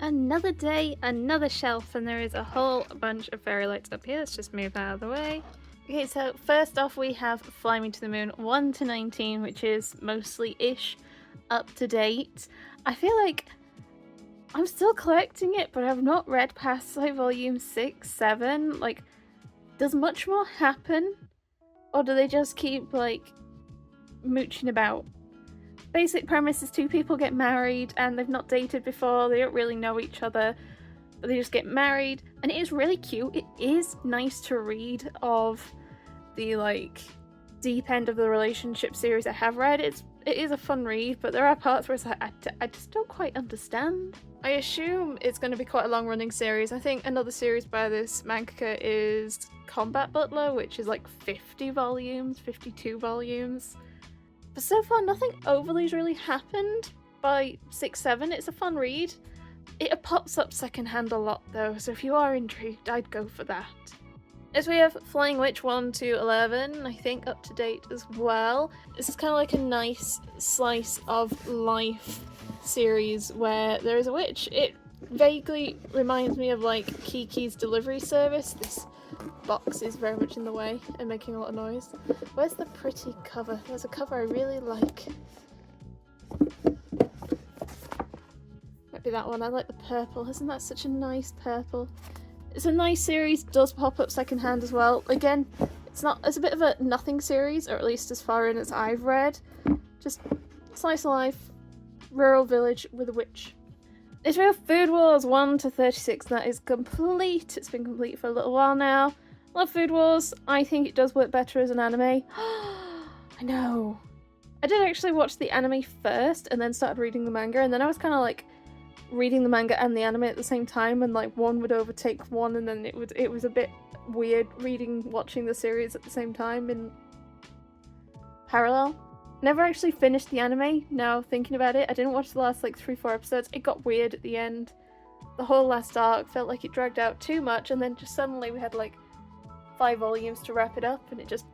Another day, another shelf, and there is a whole bunch of fairy lights up here. Let's just move that out of the way. Okay, so first off we have Fly Me to the Moon 1 to 19, which is mostly-ish up to date. I feel like I'm still collecting it, but I've not read past like volume 6, 7. Like, does much more happen? Or do they just keep like mooching about? Basic premise is two people get married and they've not dated before, they don't really know each other, but they just get married, and it is really cute. It is nice to read of the like deep end of the relationship series I have read. It is a fun read, but there are parts where it's like, I just don't quite understand. I assume it's going to be quite a long running series. I think another series by this mangaka is Combat Butler, which is like 50 volumes, 52 volumes. But so far, nothing overly's really happened by 6, 7. It's a fun read. It pops up secondhand a lot though, so if you are intrigued, I'd go for that. As we have Flying Witch 1 to 11, I think up to date as well. This is kind of like a nice slice of life series where there is a witch. It vaguely reminds me of like Kiki's delivery service. This box is very much in the way and making a lot of noise. Where's the pretty cover? There's a cover I really like. Might be that one. I like the purple. Isn't that such a nice purple? It's a nice series, does pop up secondhand as well. Again, it's a bit of a nothing series, or at least as far in as I've read. Just slice of life, rural village with a witch. It's real Food Wars 1 to 36, that is complete. It's been complete for a little while now. Love Food Wars. I think it does work better as an anime. I know. I did actually watch the anime first and then started reading the manga, and then I was kind of like reading the manga and the anime at the same time, and like one would overtake one, and then it was a bit weird watching the series at the same time in parallel. Never actually finished the anime, now thinking about it. I didn't watch the last like 3-4 episodes. It got weird at the end. The whole last arc felt like it dragged out too much, and then just suddenly we had like 5 volumes to wrap it up, and it just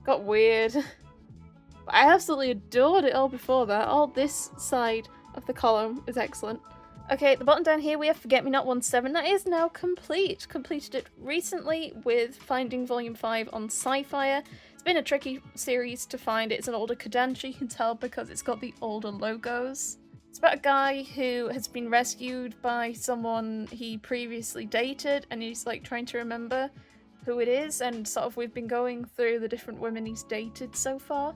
got weird. But I absolutely adored it all before that. All this side of the column is excellent. Okay, at the bottom down here we have Forget Me Not 1-7. That is now complete. Completed it recently with finding volume 5 on Sci-Fi. It's been a tricky series to find. It's an older Kodansha, you can tell because it's got the older logos. It's about a guy who has been rescued by someone he previously dated, and he's like trying to remember who it is, and sort of we've been going through the different women he's dated so far.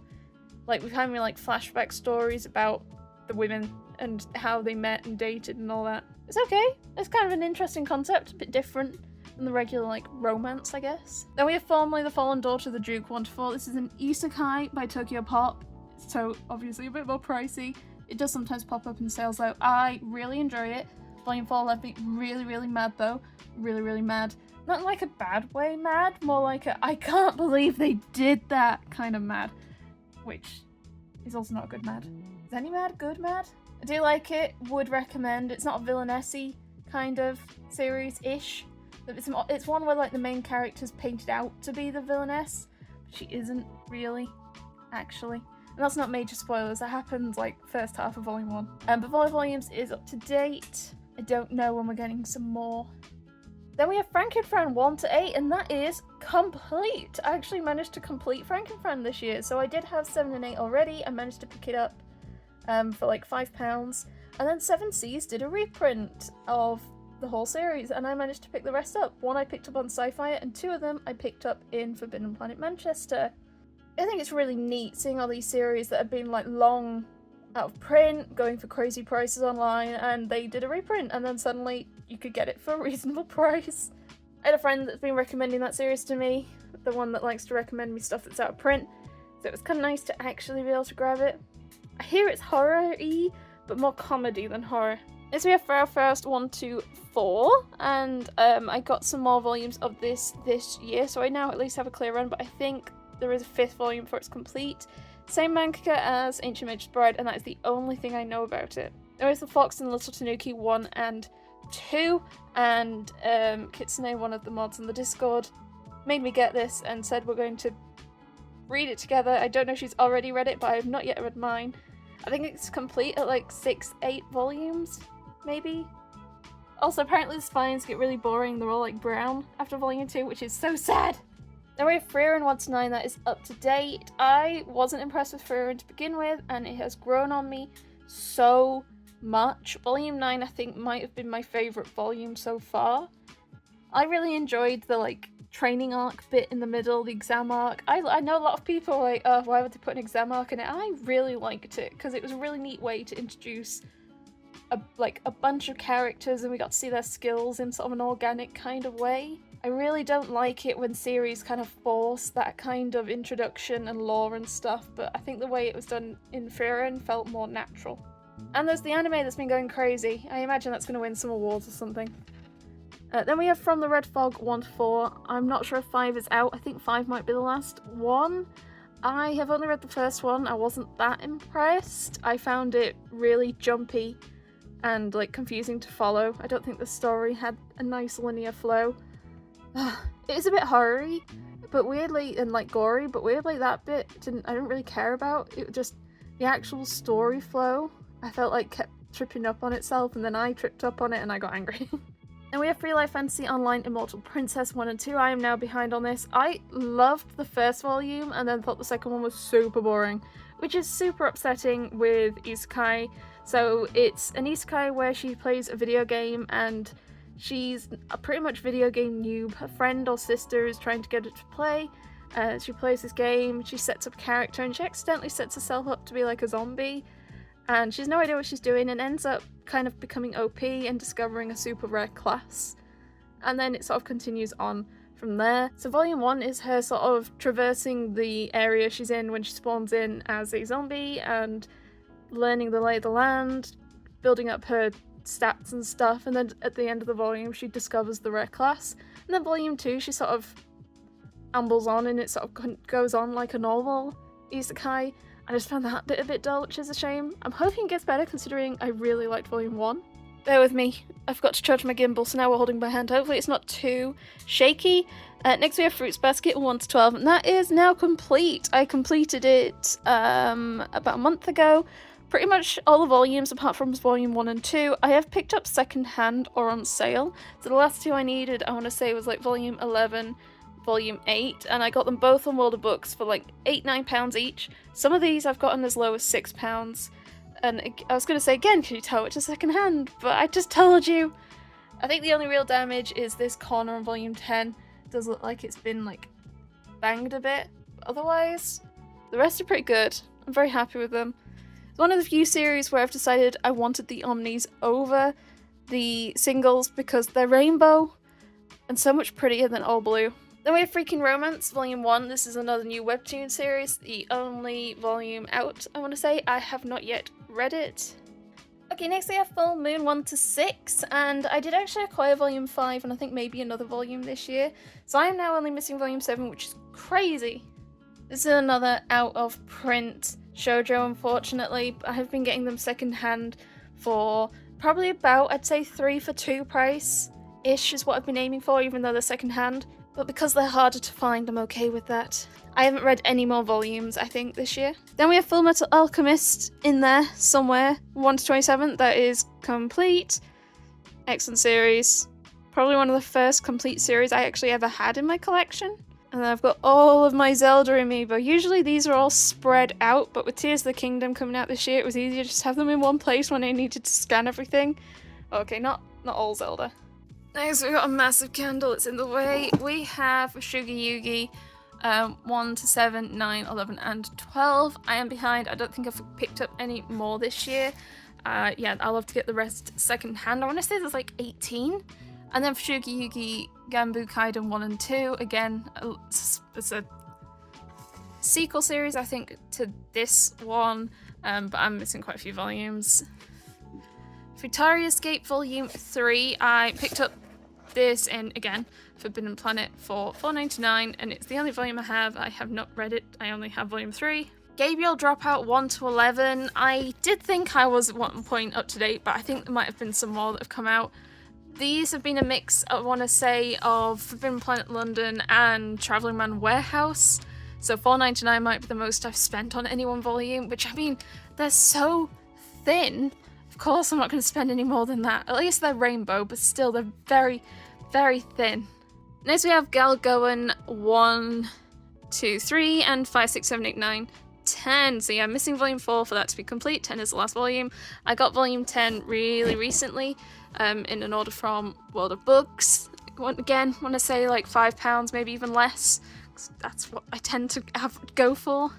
Like, we've had like flashback stories about the women and how they met and dated and all that. It's okay. It's kind of an interesting concept, a bit different than the regular like romance, I guess. Then we have Formerly the Fallen Daughter of the Duke 1-4. This is an isekai by Tokyo Pop, so obviously a bit more pricey. It does sometimes pop up in sales though. I really enjoy it. Volume 4 left me really mad though. Really mad. Not in like a bad way mad, more like a I can't believe they did that kind of mad. Which is also not a good mad. Is any mad good mad? I do like it, would recommend. It's not a villainessy kind of series-ish. It's one where like the main character's painted out to be the villainess, but she isn't really, actually. And that's not major spoilers, that happens like first half of volume 1. But volumes is up to date. I don't know when we're getting some more. Then we have Frankenfran 1 to 8, and that is complete! I actually managed to complete Frankenfran this year, so I did have 7 and 8 already. I managed to pick it up for like £5, and then 7 Seas did a reprint of the whole series, and I managed to pick the rest up. 1 I picked up on Sci-Fi, and 2 of them I picked up in Forbidden Planet Manchester. I think it's really neat seeing all these series that have been like long out of print, going for crazy prices online, and they did a reprint, and then suddenly you could get it for a reasonable price. I had a friend that's been recommending that series to me, the one that likes to recommend me stuff that's out of print, so it was kind of nice to actually be able to grab it. I hear it's horror-y, but more comedy than horror. Next we have Faust 1 to 4, and I got some more volumes of this year, so I now at least have a clear run, but I think there is a 5th volume before it's complete. Same mangaka as Ancient Mage's Bride, and that is the only thing I know about it. There is The Fox and Little Tanuki 1 and 2, and Kitsune, one of the mods on the Discord, made me get this and said we're going to read it together. I don't know if she's already read it, but I have not yet read mine. I think it's complete at like 6-8 volumes, maybe? Also, apparently the spines get really boring. They're all like brown after volume 2, which is so sad. Then we have Frieren 1 to 9 that is up to date. I wasn't impressed with Frieren to begin with, and it has grown on me so much. Volume 9 I think might have been my favourite volume so far. I really enjoyed the like training arc bit in the middle, the exam arc. I know a lot of people are like, oh, why would they put an exam arc in it? I really liked it because it was a really neat way to introduce a bunch of characters, and we got to see their skills in sort of an organic kind of way. I really don't like it when series kind of force that kind of introduction and lore and stuff, but I think the way it was done in Frieren felt more natural. And there's the anime that's been going crazy. I imagine that's going to win some awards or something. Then we have From the Red Fog 1 to 4. I'm not sure if 5 is out. I think 5 might be the last one. I have only read the first one. I wasn't that impressed. I found it really jumpy and like confusing to follow. I don't think the story had a nice linear flow. It is a bit horror-y, but weirdly, and like gory, but weirdly that bit I didn't really care about. It just, the actual story flow, I felt like kept tripping up on itself, and then I tripped up on it and I got angry. And we have Free Life Fantasy Online Immortal Princess 1 and 2. I am now behind on this. I loved the first volume and then thought the second one was super boring, which is super upsetting with isekai. So it's an isekai where she plays a video game and she's a pretty much video game noob. Her friend or sister is trying to get her to play. She plays this game, she sets up a character, and she accidentally sets herself up to be like a zombie. And she's no idea what she's doing and ends up kind of becoming OP and discovering a super rare class. And then it sort of continues on from there. So volume 1 is her sort of traversing the area she's in when she spawns in as a zombie and learning the lay of the land, building up her stats and stuff, and then at the end of the volume she discovers the rare class. And then volume 2 she sort of ambles on and it sort of goes on like a normal isekai. I just found that bit a bit dull, which is a shame. I'm hoping it gets better considering I really liked volume 1. Bear with me, I forgot to charge my gimbal, so now we're holding my hand. Hopefully it's not too shaky. Next we have Fruits Basket 1 to 12, and that is now complete. I completed it about a month ago. Pretty much all the volumes apart from volume 1 and 2 I have picked up second hand or on sale. So the last two I needed, I want to say, was like volume 11, volume 8, and I got them both on World of Books for like £8-9 each. Some of these I've gotten as low as £6. And I was going to say again, can you tell which is second hand? But I just told you. I think the only real damage is this corner on volume 10. It does look like it's been like banged a bit. But otherwise, the rest are pretty good. I'm very happy with them. It's one of the few series where I've decided I wanted the omnis over the singles because they're rainbow and so much prettier than all blue. Then we have Freaking Romance, Volume 1. This is another new webtoon series, the only volume out, I want to say. I have not yet read it. Okay, next we have Full Moon 1 to 6, and I did actually acquire Volume 5 and I think maybe another volume this year. So I am now only missing Volume 7, which is crazy. This is another out of print shoujo, unfortunately. I have been getting them second hand for probably about, I'd say 3 for 2 price-ish is what I've been aiming for, even though they're second hand. But because they're harder to find, I'm okay with that. I haven't read any more volumes, I think, this year. Then we have Full Metal Alchemist in there somewhere. 1 to 27, that is complete. Excellent series. Probably one of the first complete series I actually ever had in my collection. And then I've got all of my Zelda amiibo. Usually these are all spread out, but with Tears of the Kingdom coming out this year, it was easier to just have them in one place when I needed to scan everything. Okay, not all Zelda. Next, we've got a massive candle, it's in the way. We have Sugar Yugi 1 to 7, 9, 11, and 12. I am behind. I don't think I've picked up any more this year. Yeah, I'll have to get the rest second hand. I want to say there's like 18. And then for Sugar Yugi Ganbu Kaiden 1 and 2, again, it's a sequel series, I think, to this one, but I'm missing quite a few volumes. Futari Escape Volume 3, I picked up this in, again, Forbidden Planet for $4.99, and it's the only volume I have. I have not read it. I only have Volume 3. Gabriel Dropout 1 to 11. I did think I was at one point up to date, but I think there might have been some more that have come out. These have been a mix, I want to say, of Forbidden Planet London and Travelling Man Warehouse. So $4.99 might be the most I've spent on any one volume, which, I mean, they're so thin Of course I'm not going to spend any more than that. At least they're rainbow, but still they're very, very thin. Next we have Gal Goen 1, 2, 3, and 5, 6, 7, 8, 9, 10. So yeah, I'm missing volume 4 for that to be complete. 10 is the last volume. I got volume 10 really recently in an order from World of Books. Again, want to say like £5, maybe even less. That's what I tend to go for.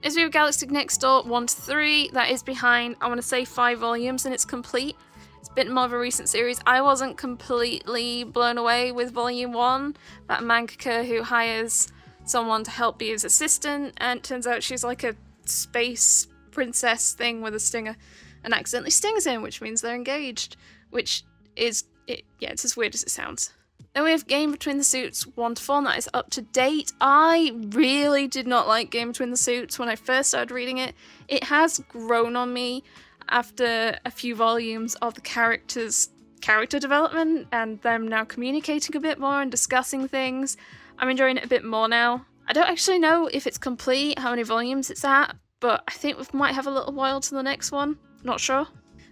As we have Galaxy Next Door 1 to 3, that is behind, I want to say 5 volumes and it's complete. It's a bit more of a recent series. I wasn't completely blown away with volume 1, about a mangaka who hires someone to help be his assistant, and it turns out she's like a space princess thing with a stinger, and accidentally stings him, which means they're engaged, which is, it's as weird as it sounds. Then we have Game Between the Suits 1 to 4, and that is up to date. I really did not like Game Between the Suits when I first started reading it. It has grown on me after a few volumes of the characters' character development and them now communicating a bit more and discussing things. I'm enjoying it a bit more now. I don't actually know if it's complete, how many volumes it's at, but I think we might have a little while to the next one. Not sure.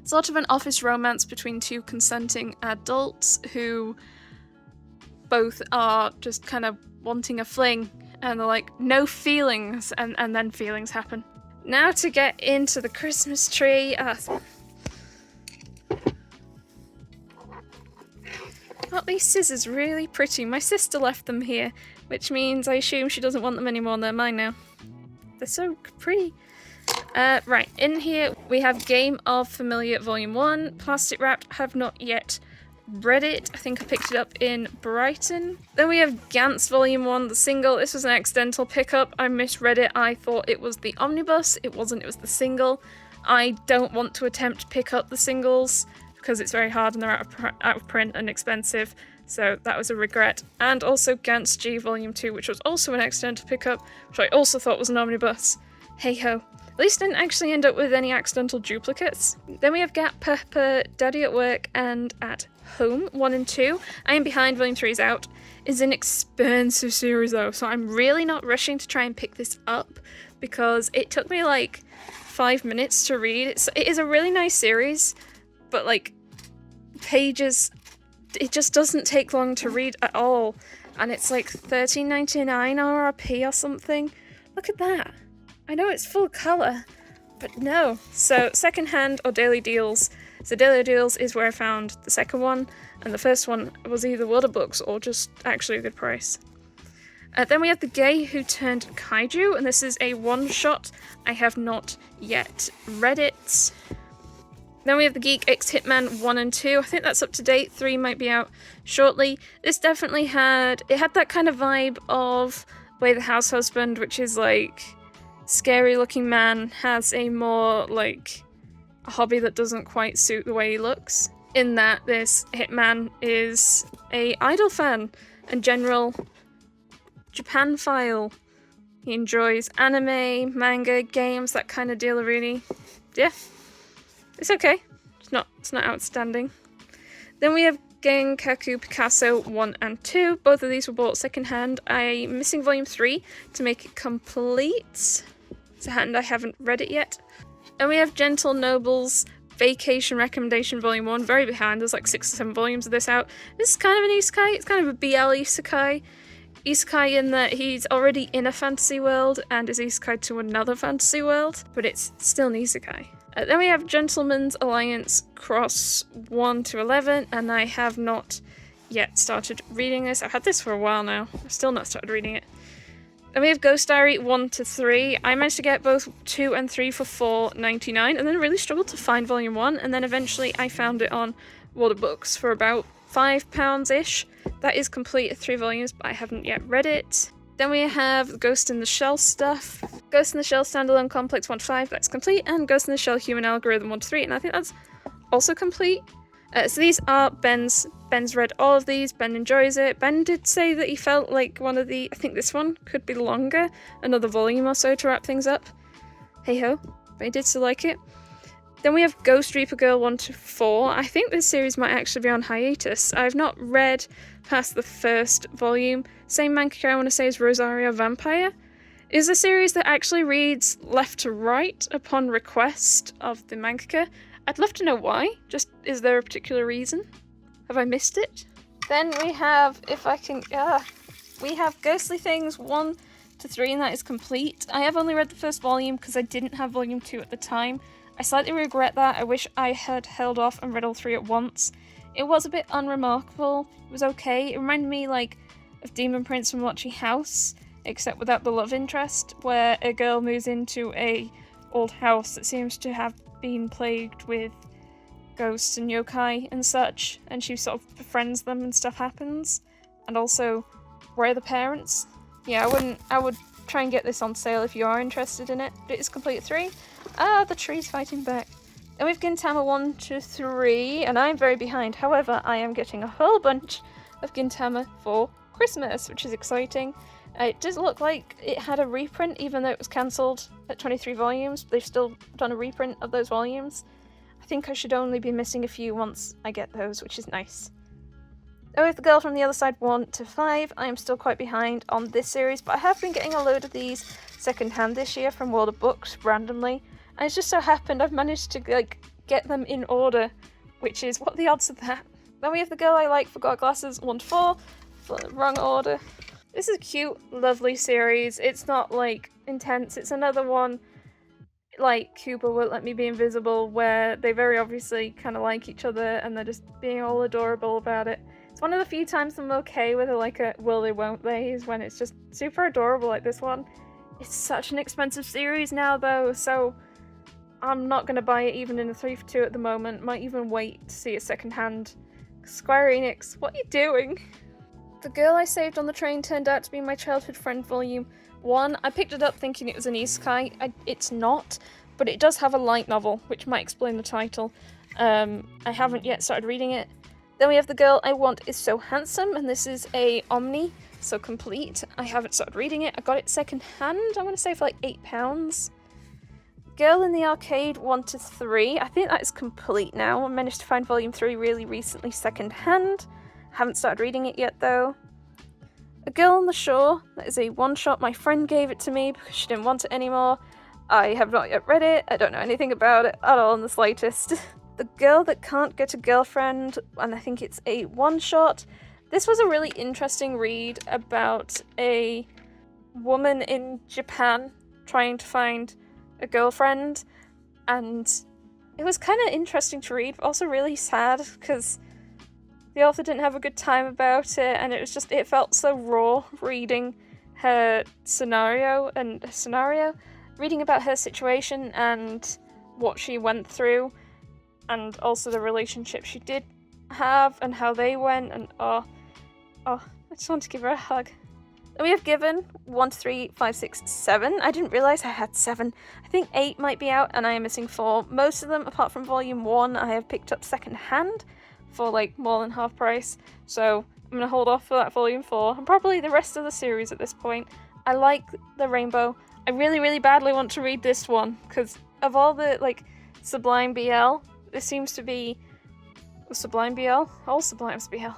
Sort of an office romance between two consenting adults who both are just kind of wanting a fling, and they're like, no feelings, and then feelings happen. Now to get into the Christmas tree. Aren't these scissors really pretty? My sister left them here, which means I assume she doesn't want them anymore and they're mine now. They're so pretty. Right, in here we have Game of Familiar Volume 1, plastic wrapped, have not yet read it. I think I picked it up in Brighton. Then we have Gantz Volume 1, the single. This was an accidental pickup. I misread it. I thought it was the omnibus. It wasn't, it was the single. I don't want to attempt to pick up the singles because it's very hard and they're out of print and expensive. So that was a regret. And also Gantz G Volume 2, which was also an accidental pickup, which I also thought was an omnibus. Hey ho. At least I didn't actually end up with any accidental duplicates. Then we have Gat Pepper, Daddy at Work and at Home 1 and 2. I am behind, Volume 3 is out. It's an expensive series though, so I'm really not rushing to try and pick this up because it took me like 5 minutes to read. It is a really nice series, but like pages, it just doesn't take long to read at all. And it's like $13.99 RRP or something. Look at that. I know it's full colour, but no. So secondhand or daily deals. So daily deals is where I found the second one, and the first one was either World of Books or just actually a good price. Then we have The Gay Who Turned Kaiju, and this is a one-shot. I have not yet read it. Then we have The Geek X Hitman 1 and 2. I think that's up to date. 3 might be out shortly. This definitely had that kind of vibe of Way the House Husband, which is like scary looking man has a more like a hobby that doesn't quite suit the way he looks. In that this hitman is a idol fan and general Japan-phile. He enjoys anime, manga, games, that kind of deal really. Yeah. It's okay. It's not outstanding. Then we have Genkaku Picasso 1 and 2. Both of these were bought secondhand. I'm missing volume 3 to make it complete. And I haven't read it yet. And we have Gentle Noble's Vacation Recommendation Volume 1, very behind. There's like 6 or 7 volumes of this out. This is kind of an isekai. It's kind of a BL isekai. Isekai in that he's already in a fantasy world and is isekai to another fantasy world, but it's still an isekai. Then we have Gentleman's Alliance Cross 1 to 11, and I have not yet started reading this. I've had this for a while now. I've still not started reading it. Then we have Ghost Diary 1 to 3. I managed to get both 2 and 3 for $4.99, and then really struggled to find Volume 1, and then eventually I found it on World of Books for about £5-ish. That is complete at 3 volumes, but I haven't yet read it. Then we have Ghost in the Shell stuff. Ghost in the Shell Standalone Complex 1 to 5, that's complete, and Ghost in the Shell Human Algorithm 1 to 3, and I think that's also complete. So these are Ben's. Ben's read all of these. Ben enjoys it. Ben did say that he felt like I think this one could be longer, another volume or so to wrap things up. Hey ho, but he did still like it. Then we have Ghost Reaper Girl 1 to 4. I think this series might actually be on hiatus. I've not read past the first volume. Same manga I want to say is Rosario Vampire. It is a series that actually reads left to right upon request of the mangaka. I'd love to know why. Just, is there a particular reason? Have I missed it? Then we have, we have Ghostly Things 1 to 3, and that is complete. I have only read the first volume because I didn't have volume 2 at the time. I slightly regret that. I wish I had held off and read all 3 at once. It was a bit unremarkable. It was okay. It reminded me, like, of Demon Prince from Watchy House, except without the love interest, where a girl moves into a old house that seems to have been plagued with ghosts and yokai and such, and she sort of befriends them and stuff happens. And also, where are the parents? Yeah, I would try and get this on sale if you are interested in it. But it is complete at 3. Ah, the tree's fighting back. And we've Gintama 1 to 3, and I'm very behind. However, I am getting a whole bunch of Gintama for Christmas, which is exciting. It does look like it had a reprint, even though it was cancelled at 23 volumes. They've still done a reprint of those volumes. I think I should only be missing a few once I get those, which is nice. Oh, with the Girl from the Other Side 1 to 5, I am still quite behind on this series, but I have been getting a load of these second-hand this year from World of Books, randomly. And it's just so happened I've managed to, like, get them in order, which is, what are the odds of that? Then we have The Girl I Like, Forgot Glasses 1 to 4, for the wrong order. This is a cute, lovely series. It's not, like, intense. It's another one, like Cuba Won't Let Me Be Invisible, where they very obviously kind of like each other and they're just being all adorable about it. It's one of the few times I'm okay with like a will they won't they, is when it's just super adorable like this one. It's such an expensive series now though, so I'm not going to buy it even in a 3 for 2 at the moment. Might even wait to see it second hand. Square Enix, what are you doing? The Girl I Saved on the Train turned out to be my childhood friend volume 1. I picked it up thinking it was an isekai. It's not, but it does have a light novel, which might explain the title. I haven't yet started reading it. Then we have The Girl I Want Is So Handsome, and this is a Omni, so complete. I haven't started reading it. I got it second hand, I want to say for like £8. Girl in the Arcade 1 to 3. I think that is complete now. I managed to find volume 3 really recently second hand. Haven't started reading it yet though. A Girl on the Shore. That is a one-shot. My friend gave it to me because she didn't want it anymore. I have not yet read it. I don't know anything about it at all in the slightest. The Girl That Can't Get a Girlfriend, and I think it's a one-shot. This was a really interesting read about a woman in Japan trying to find a girlfriend, and it was kind of interesting to read, but also really sad because the author didn't have a good time about it, and it felt so raw reading her scenario, reading about her situation and what she went through, and also the relationship she did have and how they went, and I just want to give her a hug. Then we have Given 1 to 3, 5, 6, 7. I didn't realise I had 7. I think 8 might be out and I am missing 4. Most of them, apart from volume 1, I have picked up second hand for like more than half price. So I'm going to hold off for that volume 4 and probably the rest of the series at this point. I like the Rainbow. I really, really badly want to read this one because of all the like Sublime BL, this seems to be Sublime BL? All Sublime's BL.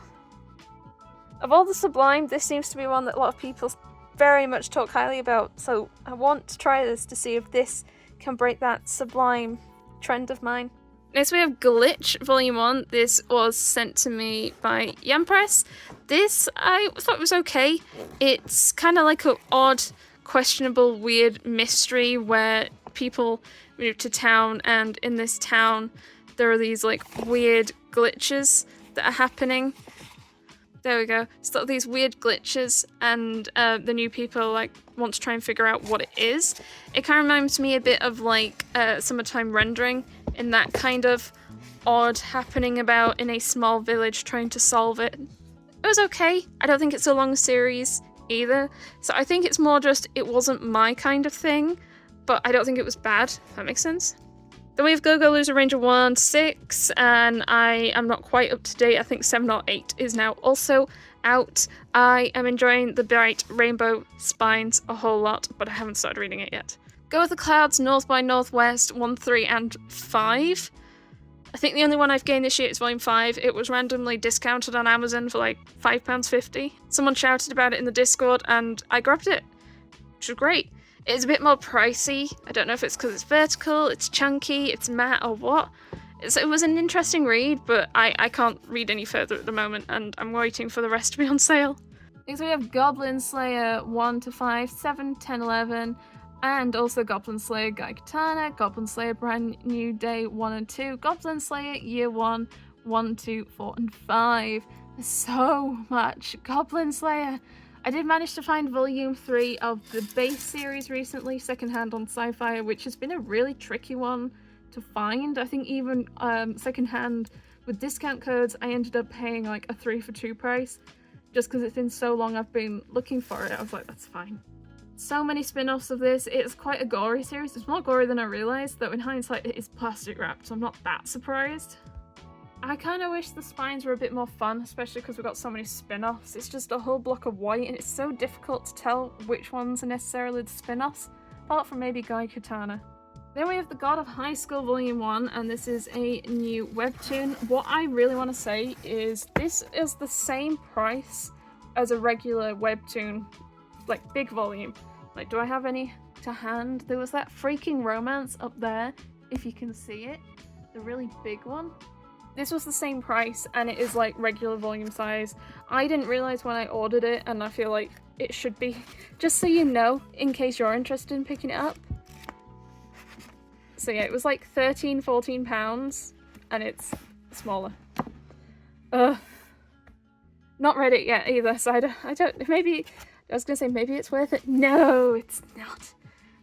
Of all the Sublime, this seems to be one that a lot of people very much talk highly about, so I want to try this to see if this can break that Sublime trend of mine. Next we have Glitch Volume 1. This was sent to me by Yam Press. This, I thought was okay. It's kind of like an odd, questionable, weird mystery where people move to town, and in this town there are these like weird glitches that are happening. There we go. So these weird glitches, and the new people like want to try and figure out what it is. It kind of reminds me a bit of like Summertime Rendering, in that kind of odd happening about in a small village trying to solve it. It was okay. I don't think it's a long series either, so I think it's more just it wasn't my kind of thing, but I don't think it was bad, if that makes sense. Then we have Go-Go Loser Ranger 1 to 6, and I am not quite up to date. I think 7 or 8 is now also out. I am enjoying the bright rainbow spines a whole lot, but I haven't started reading it yet. Go With the Clouds, North by Northwest 1, 3, and 5. I think the only one I've gained this year is Volume 5. It was randomly discounted on Amazon for like £5.50. Someone shouted about it in the Discord, and I grabbed it, which was great. It's a bit more pricey. I don't know if it's because it's vertical, it's chunky, it's matte, or what. it was an interesting read, but I can't read any further at the moment, and I'm waiting for the rest to be on sale. Next we have Goblin Slayer 1-5, 7, 10, 11, and also Goblin Slayer Caketinz, Goblin Slayer Brand New Day 1 and 2, Goblin Slayer Year 1, 1, 2, 4, and 5. There's so much Goblin Slayer. I did manage to find volume 3 of the base series recently, secondhand on Sci-Fi, which has been a really tricky one to find. I think even secondhand with discount codes, I ended up paying like a 3 for 2 price. Just because it's been so long I've been looking for it, I was like, that's fine. So many spin-offs of this. It's quite a gory series. It's more gory than I realised, though in hindsight it is plastic wrapped, so I'm not that surprised. I kind of wish the spines were a bit more fun, especially because we've got so many spin-offs. It's just a whole block of white, and it's so difficult to tell which ones are necessarily the spin-offs, apart from maybe Caketinz. Then we have The God of High School Volume 1, and this is a new webtoon. What I really want to say is this is the same price as a regular webtoon, like big volume. Like, do I have any to hand? There was that freaking romance up there, if you can see it, the really big one. This was the same price, and it is like regular volume size. I didn't realize when I ordered it, and I feel like it should be, just so you know, in case you're interested in picking it up. So yeah, it was like 13, 14 pounds, and it's smaller. Not read it yet either, so I don't, maybe, I was gonna say maybe it's worth it. No, it's not.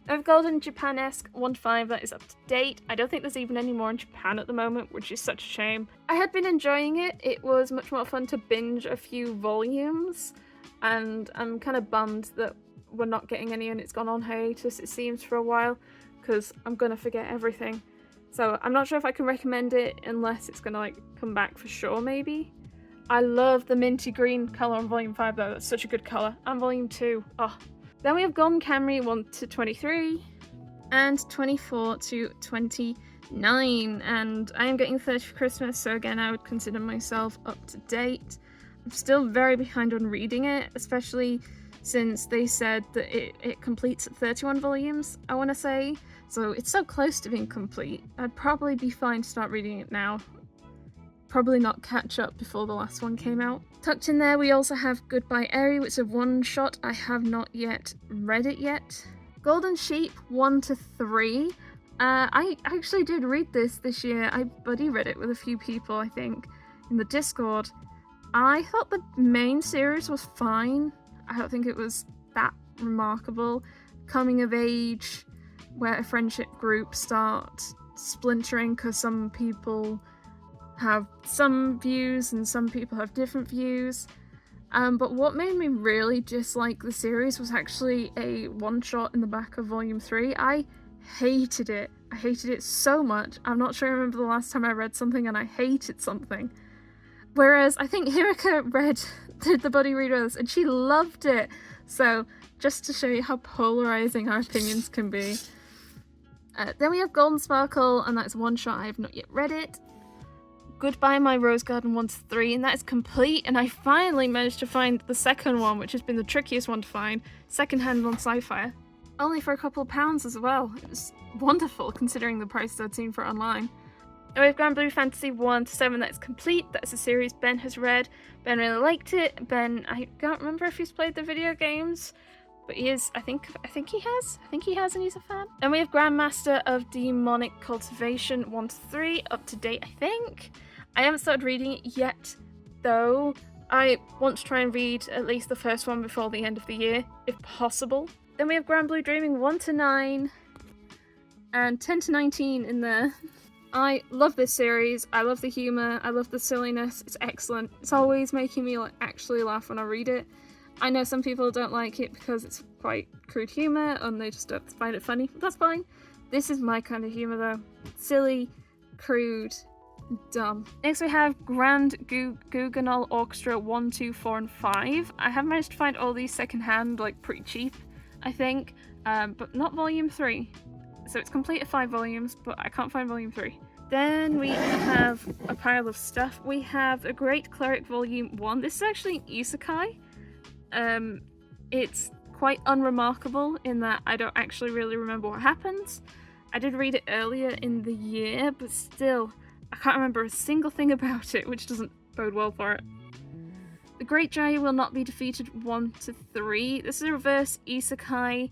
I have Golden Japanesque 1-5, that is up to date. I don't think there's even any more in Japan at the moment, which is such a shame. I had been enjoying it. It was much more fun to binge a few volumes, and I'm kind of bummed that we're not getting any and it's gone on hiatus, it seems, for a while, because I'm gonna forget everything. So I'm not sure if I can recommend it unless it's gonna like come back for sure, maybe. I love the minty green colour on volume 5 though, that's such a good colour. And volume 2, oh. Then we have Golden Camry 1-23 and 24-29, and I am getting 30 for Christmas, so again I would consider myself up to date. I'm still very behind on reading it, especially since they said that it completes at 31 volumes, I want to say. So it's so close to being complete. I'd probably be fine to start reading it now. Probably not catch up before the last one came out. Tucked in there we also have Goodbye Eri, which is a one-shot. I have not yet read it yet. Golden Sheep 1-3. I actually did read this year. I buddy read it with a few people, I think, in the Discord. I thought the main series was fine. I don't think it was that remarkable. Coming of age, where a friendship group starts splintering because some people have some views and some people have different views. But what made me really dislike the series was actually a one-shot in the back of volume 3. I hated it. I hated it so much. I'm not sure I remember the last time I read something and I hated something. Whereas I think Hirika did the buddy read with us and she loved it. So just to show you how polarizing our opinions can be. Then we have Golden Sparkle, and that's one shot. I have not yet read it. Goodbye My Rose Garden 1-3, and that is complete, and I finally managed to find the second one, which has been the trickiest one to find, secondhand on Sci-Fi. Only for a couple of pounds as well. It was wonderful considering the prices I'd seen for it online. And we have Grand Blue Fantasy 1-7, that's complete. That's a series Ben has read. Ben really liked it. Ben, I can't remember if he's played the video games, but he is, I think he has. I think he has and he's a fan. And we have Grandmaster of Demonic Cultivation 1-3, up to date, I think. I haven't started reading it yet, though. I want to try and read at least the first one before the end of the year, if possible. Then we have Grand Blue Dreaming 1-9, and 10-19 in there. I love this series. I love the humour. I love the silliness. It's excellent. It's always making me actually laugh when I read it. I know some people don't like it because it's quite crude humour and they just don't find it funny. That's fine. This is my kind of humour though. Silly, crude, dumb. Next we have Grand Guganol Orchestra 1, 2, 4, and 5. I have managed to find all these secondhand, like pretty cheap, I think, but not volume 3. So it's complete at 5 volumes, but I can't find volume 3. Then we have a pile of stuff. We have A Great Cleric Volume 1. This is actually an isekai. It's quite unremarkable in that I don't actually really remember what happens. I did read it earlier in the year, but still, I can't remember a single thing about it, which doesn't bode well for it. The Great Jaya will not be defeated 1 to 3. This is a reverse isekai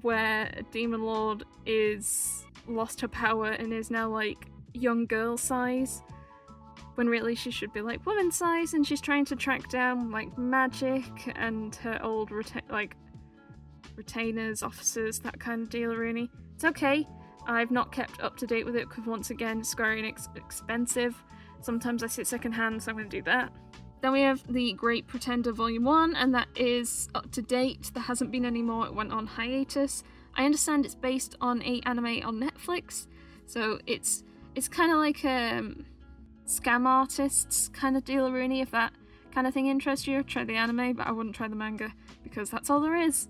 where a demon lord is lost her power and is now like young girl size, when really she should be like woman size, and she's trying to track down like magic and her old retainers, officers, that kind of deal. Really, it's okay. I've not kept up to date with it because once again, Square Enix expensive. Sometimes I see it secondhand, so I'm going to do that. Then we have The Great Pretender Volume 1, and that is up to date. There hasn't been any more, it went on hiatus. I understand it's based on an anime on Netflix, so it's kind of like scam artists kind of deal, really. If that kind of thing interests you, try the anime, but I wouldn't try the manga, because that's all there is.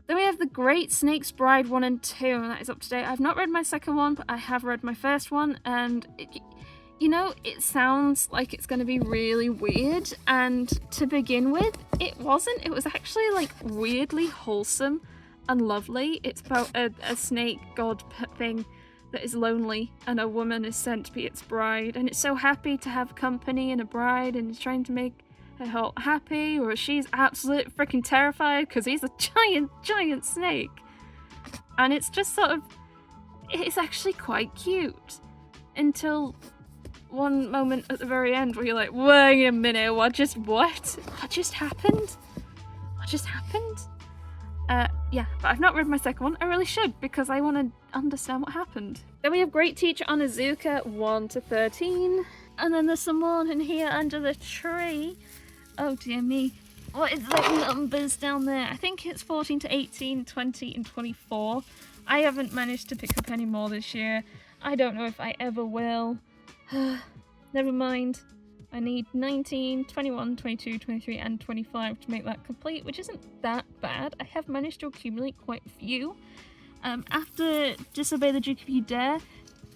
Then we have The Great Snake's Bride 1 and 2, and that is up to date. I've not read my second one, but I have read my first one, and it sounds like it's going to be really weird, and to begin with, it wasn't. It was actually like weirdly wholesome and lovely. It's about a snake god thing that is lonely, and a woman is sent to be its bride, and it's so happy to have company and a bride, and it's trying to make her whole happy, or she's absolutely freaking terrified because he's a giant snake. And it's just sort of, it's actually quite cute until one moment at the very end where you're like, wait a minute, what just happened? Yeah, but I've not read my second one. I really should, because I want to understand what happened. Then we have Great Teacher Onizuka 1 to 13. And then there's someone in here under the tree. Oh dear me. What is the numbers down there? I think it's 14 to 18, 20 and 24. I haven't managed to pick up any more this year. I don't know if I ever will. Never mind. I need 19, 21, 22, 23 and 25 to make that complete, which isn't that bad. I have managed to accumulate quite a few. After Disobey the Duke If You Dare,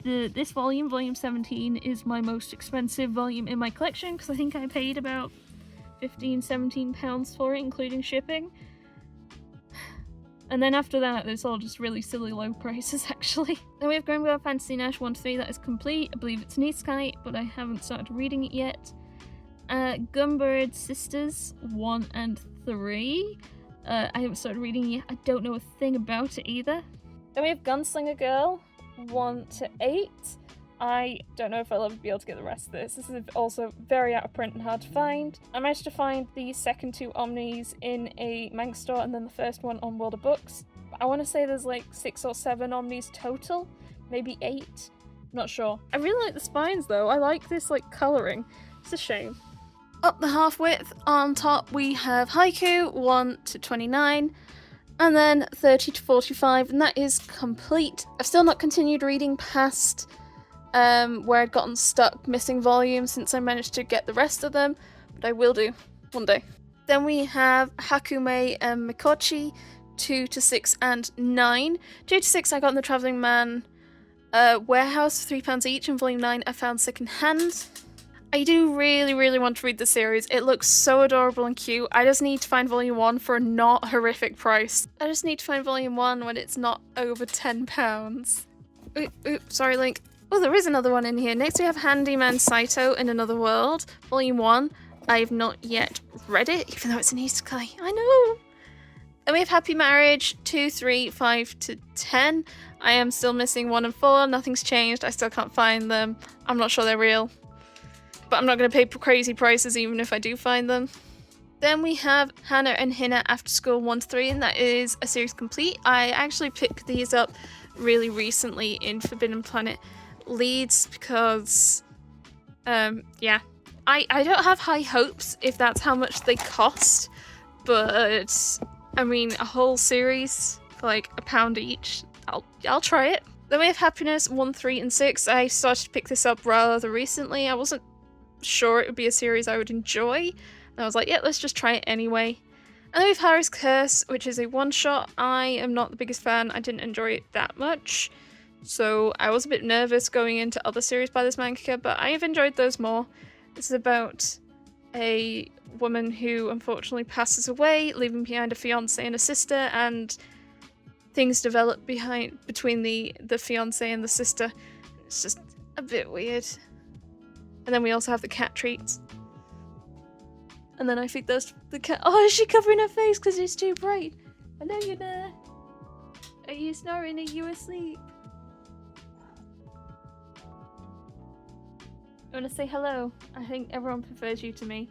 this volume, volume 17, is my most expensive volume in my collection, because I think I paid about £15-17 for it, including shipping. And then after that, it's all just really silly low prices, actually. Then we have Grand Blue Fantasy Nash 1-3, that is complete. I believe it's an isekai, but I haven't started reading it yet. Gunbird Sisters 1 and 3. I haven't started reading it yet. I don't know a thing about it either. Then we have Gunslinger Girl 1 to 8. I don't know if I'll ever be able to get the rest of this. This is also very out of print and hard to find. I managed to find the second 2 Omnis in a manga store, and then the first one on World of Books. I want to say there's like 6 or 7 Omnis total, maybe 8. Not sure. I really like the spines though. I like this like colouring. It's a shame. Up the half width on top we have Haiku 1 to 29. And then 30 to 45, and that is complete. I've still not continued reading past where I'd gotten stuck missing volumes since I managed to get the rest of them, but I will do one day. Then we have Hakume and Mikochi 2 to 6 and 9. 2 to 6 I got in the Travelling Man warehouse for £3 each, and volume 9 I found second hand. I do really want to read the series. It looks so adorable and cute. I just need to find volume 1 for a not horrific price. I just need to find volume 1 when it's not over £10. Oops, sorry Link. Oh, there is another one in here. Next we have Handyman Saito in Another World, volume 1. I have not yet read it, even though it's an isekai. I know! Then we have Happy Marriage 2, 3, 5 to 10. I am still missing 1 and 4. Nothing's changed. I still can't find them. I'm not sure they're real. But I'm not going to pay crazy prices even if I do find them. Then we have Hannah and Hina After School 1 to 3, and that is a series complete. I actually picked these up really recently in Forbidden Planet Leeds because, yeah. I don't have high hopes if that's how much they cost, but I mean, a whole series for like £1 each, I'll try it. Then we have Happiness 1, 3 and 6. I started to pick this up rather recently. I wasn't sure it would be a series I would enjoy, and I was like, yeah, let's just try it anyway. And then we have Harry's Curse, which is a one-shot. I am not the biggest fan. I didn't enjoy it that much, so I was a bit nervous going into other series by this mangaka, but I have enjoyed those more. This is about a woman who unfortunately passes away, leaving behind a fiance and a sister, and things develop between the fiance and the sister. It's just a bit weird. And then we also have the cat treats. And then I think there's the cat. Oh, is she covering her face because it's too bright? Hello, you there? Are you snoring? Are you asleep? You want to say hello? I think everyone prefers you to me.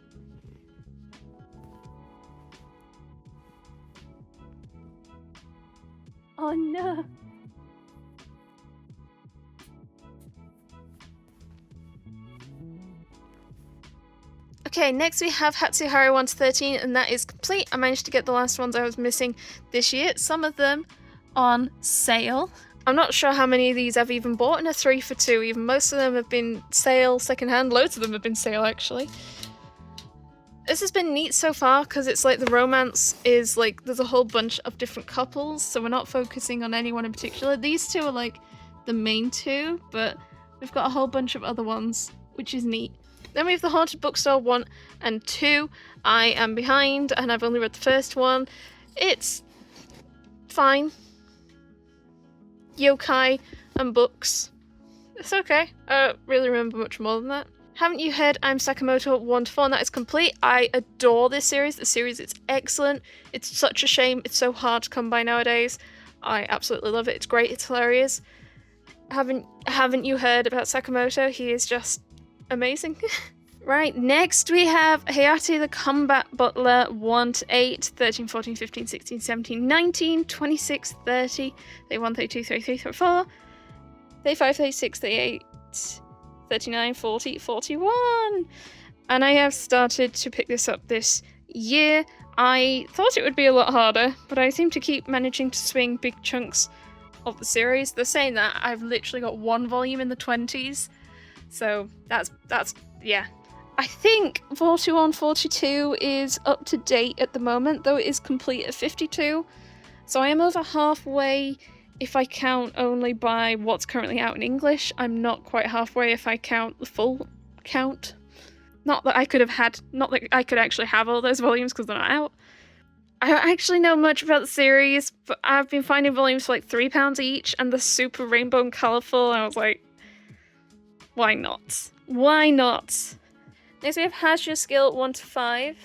Oh no! Okay, next we have Hatsuhari 1 to 13, and that is complete. I managed to get the last ones I was missing this year. Some of them on sale. I'm not sure how many of these I've even bought in a 3 for 2 even. Most of them have been sale, secondhand. Loads of them have been sale, actually. This has been neat so far because it's like the romance is like there's a whole bunch of different couples, so we're not focusing on anyone in particular. These two are like the main two, but we've got a whole bunch of other ones, which is neat. Then we have the Haunted Bookstore 1 and 2. I am behind and I've only read the first one. It's fine. Yokai and books. It's okay. I don't really remember much more than that. Haven't you heard I'm Sakamoto 1 to 4? And that is complete. I adore this series. The series is excellent. It's such a shame it's so hard to come by nowadays. I absolutely love it. It's great. It's hilarious. Haven't you heard about Sakamoto? He is just amazing. Right, next we have Hayate the Combat Butler 1 to 8, 13, 14, 15, 16, 17, 19, 26, 30, 31, 32, 33, 34, 35, 36, 38, 39, 40, 41. And I have started to pick this up this year. I thought it would be a lot harder, but I seem to keep managing to swing big chunks of the series. They're saying that I've literally got one volume in the 20s. So that's yeah. I think 41, 42 is up to date at the moment, though it is complete at 52. So I am over halfway if I count only by what's currently out in English. I'm not quite halfway if I count the full count. Not that I could actually have all those volumes because they're not out. I don't actually know much about the series, but I've been finding volumes for like £3 each, and they're super rainbow and colourful, and I was like, why not? Why not? Next we have Has Your Skill 1 to 5.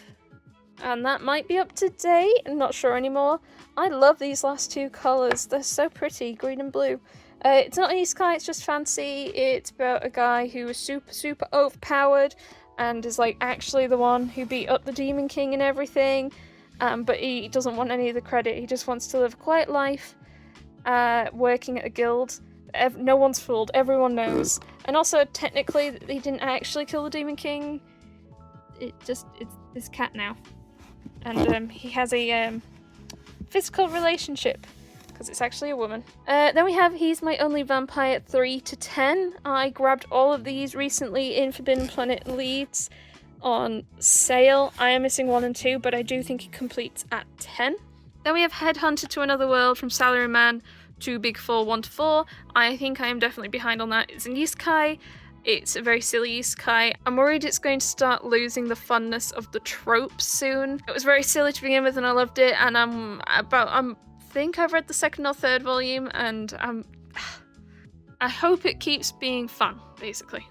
And that might be up to date. I'm not sure anymore. I love these last two colours. They're so pretty, green and blue. It's not an isekai, it's just fancy. It's about a guy who is super overpowered and is like actually the one who beat up the Demon King and everything. But he doesn't want any of the credit. He just wants to live a quiet life, working at a guild. No one's fooled, everyone knows. And also, technically, he didn't actually kill the Demon King. It's this cat now. And he has a physical relationship, because it's actually a woman. Then we have He's My Only Vampire 3 to 10. I grabbed all of these recently in Forbidden Planet Leads on sale. I am missing 1 and 2, but I do think it completes at 10. Then we have Headhunter to Another World from Salaryman to Big 4 1 to 4. I think I am definitely behind on that. It's an isekai. It's a very silly isekai. I'm worried it's going to start losing the funness of the tropes soon. It was very silly to begin with and I loved it, and I think I've read the 2nd or 3rd volume, and I hope it keeps being fun, basically.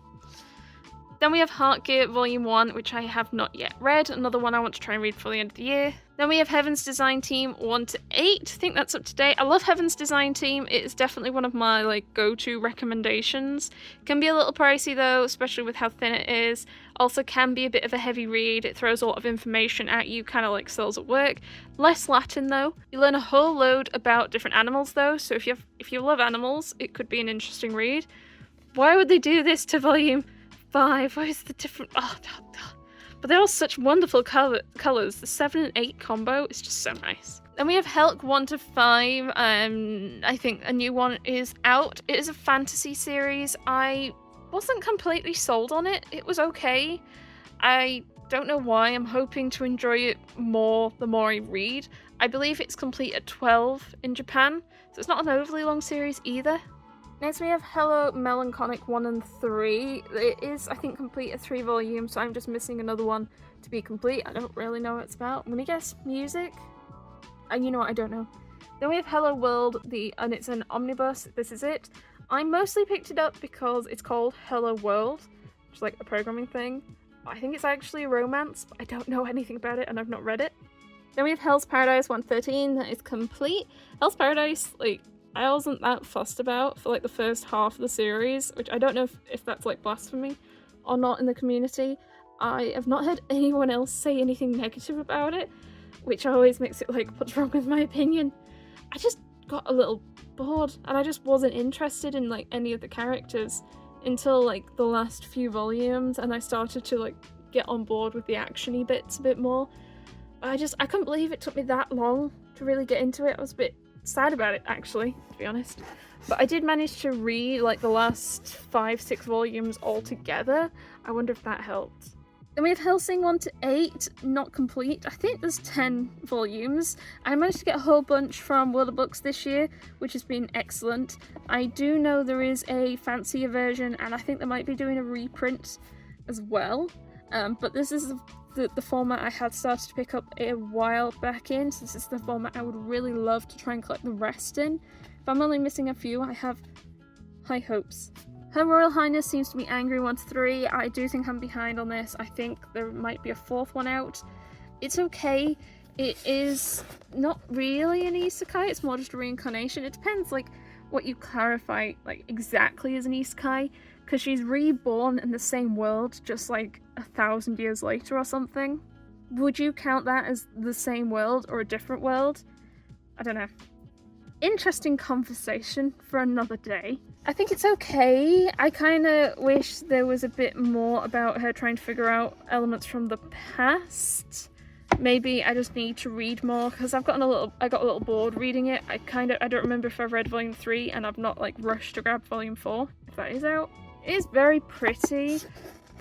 Then we have Heartgear Volume 1, which I have not yet read. Another one I want to try and read before the end of the year. Then we have Heaven's Design Team 1 to 8. I think that's up to date. I love Heaven's Design Team. It is definitely one of my go-to recommendations. It can be a little pricey though, especially with how thin it is. Also can be a bit of a heavy read. It throws a lot of information at you, kind of like Cells at Work. Less Latin though. You learn a whole load about different animals though, so if you love animals, it could be an interesting read. Why would they do this to volume 5? Why is the different... But they're all such wonderful colours. The 7 and 8 combo is just so nice. Then we have Helk 1 to 5. I think a new one is out. It is a fantasy series. I wasn't completely sold on it. It was okay. I don't know why. I'm hoping to enjoy it more the more I read. I believe it's complete at 12 in Japan, so it's not an overly long series either. Next we have Hello Melancholic 1 and 3. It is, I think, complete at 3 volumes, so I'm just missing another one to be complete. I don't really know what it's about. I'm gonna guess music? And you know what, I don't know. Then we have Hello World, and it's an omnibus. This is it. I mostly picked it up because it's called Hello World, which is like a programming thing. I think it's actually a romance, but I don't know anything about it and I've not read it. Then we have Hell's Paradise 113, that is complete. Hell's Paradise, like, I wasn't that fussed about for like the first half of the series, which I don't know if that's like blasphemy or not in the community. I have not heard anyone else say anything negative about it, which always makes it like, what's wrong with my opinion? I just got a little bored and I just wasn't interested in like any of the characters until like the last few volumes, and I started to like get on board with the actiony bits a bit more. I couldn't believe it took me that long to really get into it. I was a bit sad about it actually, to be honest. But I did manage to read like the last 5-6 volumes all together. I wonder if that helped. Then we have Hellsing 1 to 8, not complete. I think there's 10 volumes. I managed to get a whole bunch from World of Books this year, which has been excellent. I do know there is a fancier version, and I think they might be doing a reprint as well. But this is the format I had started to pick up a while back in, so this is the format I would really love to try and collect the rest in. If I'm only missing a few, I have high hopes. Her Royal Highness seems to be angry 1 to 3. I do think I'm behind on this. I think there might be a 4th one out. It's okay. It is not really an isekai, it's more just a reincarnation. It depends like what you clarify like exactly as an isekai, because she's reborn in the same world just like 1,000 years later or something. Would you count that as the same world or a different world? I don't know. Interesting conversation for another day. I think it's okay. I kind of wish there was a bit more about her trying to figure out elements from the past. Maybe I just need to read more, because I got a little bored reading it. I don't remember if I've read volume 3, and I've not like rushed to grab volume 4, if that is out. It is very pretty,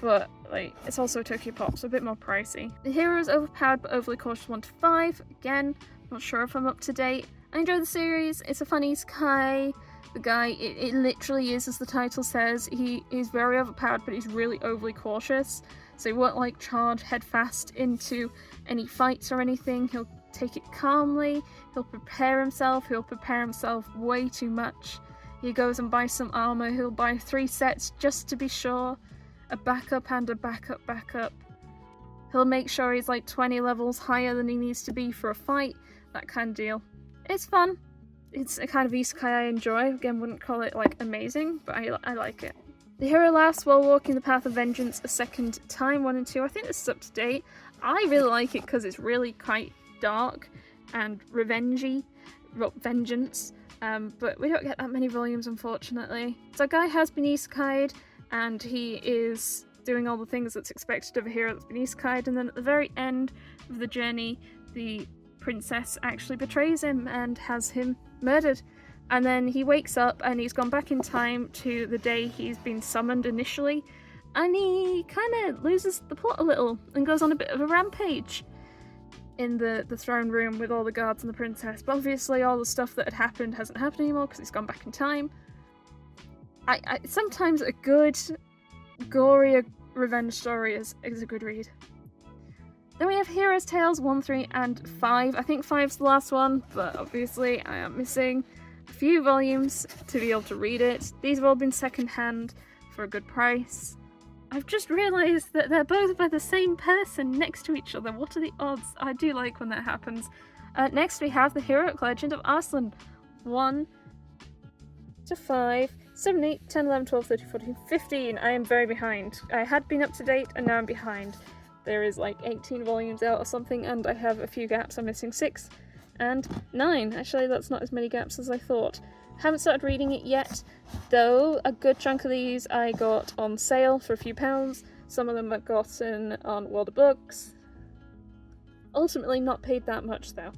but like it's also Tokyo Pop, so a bit more pricey. The hero is overpowered but overly cautious 1 to 5. Again, not sure if I'm up to date. I enjoy the series. It's a fun isekai. The guy, it literally is as the title says. He is very overpowered, but he's really overly cautious. So he won't like charge headfast into any fights or anything. He'll take it calmly. He'll prepare himself. He'll prepare himself way too much. He goes and buys some armor. He'll buy 3 sets just to be sure. A backup and a backup. He'll make sure he's like 20 levels higher than he needs to be for a fight. That kind of deal. It's fun. It's a kind of isekai I enjoy. Again, wouldn't call it like amazing, but I like it. The hero laughs while walking the path of vengeance a second time, 1 and 2. I think this is up to date. I really like it because it's really quite dark and revengey, vengeance. But we don't get that many volumes, unfortunately. So a guy has been isekai'd, and he is doing all the things that's expected of a hero that's been isekai'd, and then at the very end of the journey, the princess actually betrays him and has him murdered. And then he wakes up and he's gone back in time to the day he's been summoned initially, and he kind of loses the plot a little and goes on a bit of a rampage in the throne room with all the guards and the princess. But obviously all the stuff that had happened hasn't happened anymore because he's gone back in time. I sometimes a good, gory revenge story is a good read. Then we have Heroes Tales 1, 3, and 5. I think 5's the last one, but obviously I am missing a few volumes to be able to read it. These have all been second-hand for a good price. I've just realised that they're both by the same person next to each other. What are the odds? I do like when that happens. Next we have The Heroic Legend of Arslan 1 to 5, 7, 8, 10, 11, 12, 13, 14, 15. I am very behind. I had been up to date and now I'm behind. There is like 18 volumes out or something, and I have a few gaps. I'm missing 6 and 9. Actually, that's not as many gaps as I thought. Haven't started reading it yet, though. A good chunk of these I got on sale for a few pounds. Some of them I've gotten on World of Books. Ultimately not paid that much, though.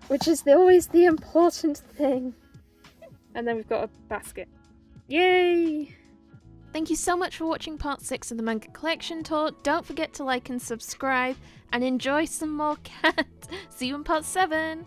Which is always the important thing. And then we've got a basket. Yay! Thank you so much for watching part 6 of the manga collection tour. Don't forget to like and subscribe, and enjoy some more cats. See you in part 7!